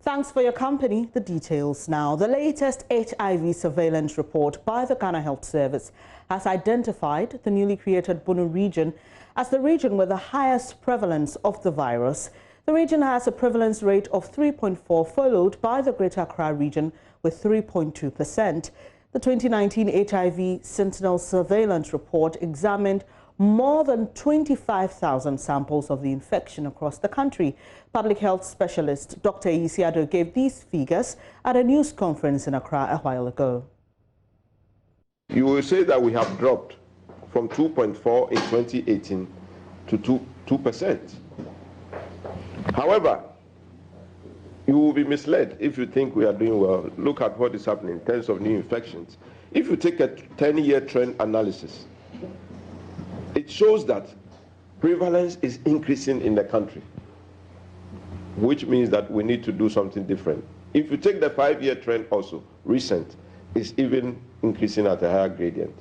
Thanks for your company. The details now. The latest HIV surveillance report by the Ghana Health Service has identified the newly created Bono region as the region with the highest prevalence of the virus. The region has a prevalence rate of 3.4, followed by the Greater Accra region with 3.2%. The 2019 HIV Sentinel surveillance report examined more than 25,000 samples of the infection across the country. Public health specialist Dr. Isiado gave these figures at a news conference in Accra a while ago. You will say that we have dropped from 2.4 in 2018 to 2%. However, you will be misled if you think we are doing well. Look at what is happening in terms of new infections. If you take a 10-year trend analysis, it shows that prevalence is increasing in the country, which means that we need to do something different. If you take the 5-year trend also, recent, is even increasing at a higher gradient.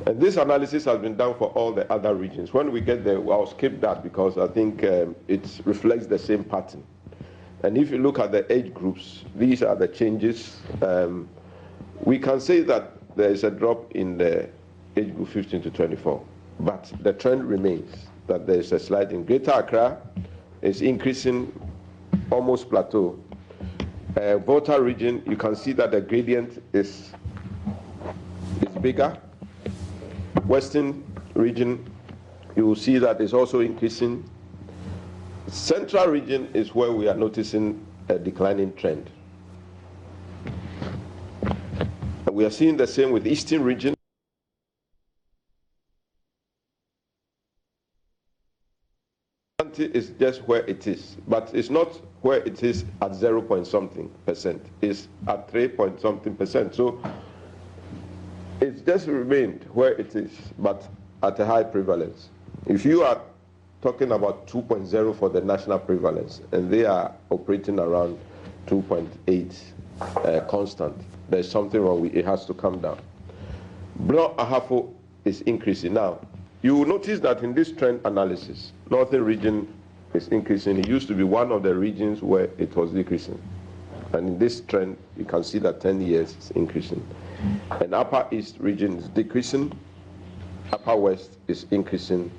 And this analysis has been done for all the other regions. When we get there, I'll skip that because I think it reflects the same pattern. And if you look at the age groups, these are the changes. We can say that there is a drop in the age group 15 to 24, but the trend remains that there is a slight in Greater Accra is increasing, almost plateau. Volta region, you can see that the gradient is bigger. Western region, you will see that it's also increasing. Central region is where we are noticing a declining trend. And we are seeing the same with Eastern region. Is just where it is, but it's not where it is at 0 point something percent. It's at 3 point something percent. So it's just remained where it is, but at a high prevalence. If you are talking about 2.0 for the national prevalence, and they are operating around 2.8 constant, there's something wrong. It has to come down. Blood Ahafo is increasing now. You will notice that in this trend analysis, Northern region is increasing. It used to be one of the regions where it was decreasing. And in this trend, you can see that 10 years is increasing. And Upper East region is decreasing, Upper West is increasing,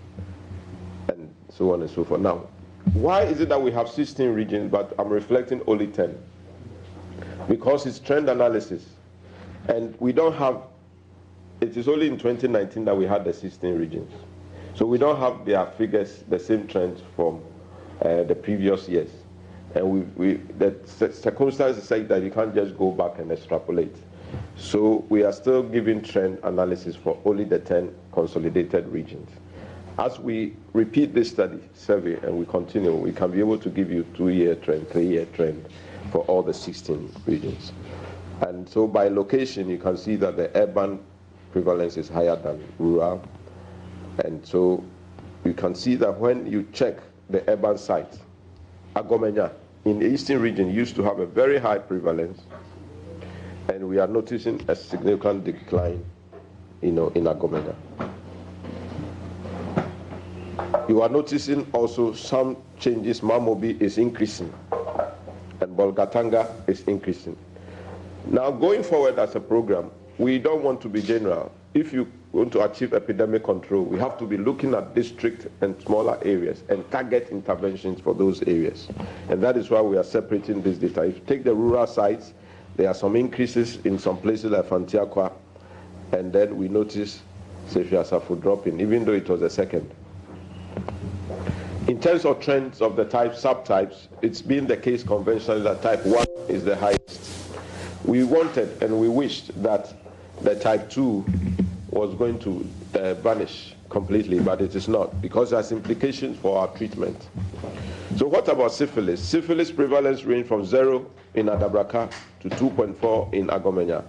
and so on and so forth. Now, why is it that we have 16 regions, but I'm reflecting only 10? Because it's trend analysis. And we don't have, it is only in 2019 that we had the 16 regions. So we don't have their figures, the same trends from the previous years. And the circumstances say that you can't just go back and extrapolate. So we are still giving trend analysis for only the 10 consolidated regions. As we repeat this survey and we continue, we can be able to give you 2-year trend, 3-year trend for all the 16 regions. And so by location, you can see that the urban prevalence is higher than rural. And so you can see that when you check the urban site, Agomenya in the eastern region used to have a very high prevalence, and we are noticing a significant decline, in Agomenya. You are noticing also some changes. Mamobi is increasing, and Bolgatanga is increasing. Now, going forward as a program, we don't want to be general. If you want to achieve epidemic control, we have to be looking at district and smaller areas and target interventions for those areas. And that is why we are separating this data. If you take the rural sites, there are some increases in some places like Fantiakwa, and then we notice Sefia Safu dropping, even though it was a second. In terms of trends of the subtypes, it's been the case conventionally that type 1 is the highest. We wanted and we wished that the type 2 was going to vanish completely, but it is not, because it has implications for our treatment. So what about syphilis? Syphilis prevalence range from 0 in Adabraka to 2.4 in Agomenya.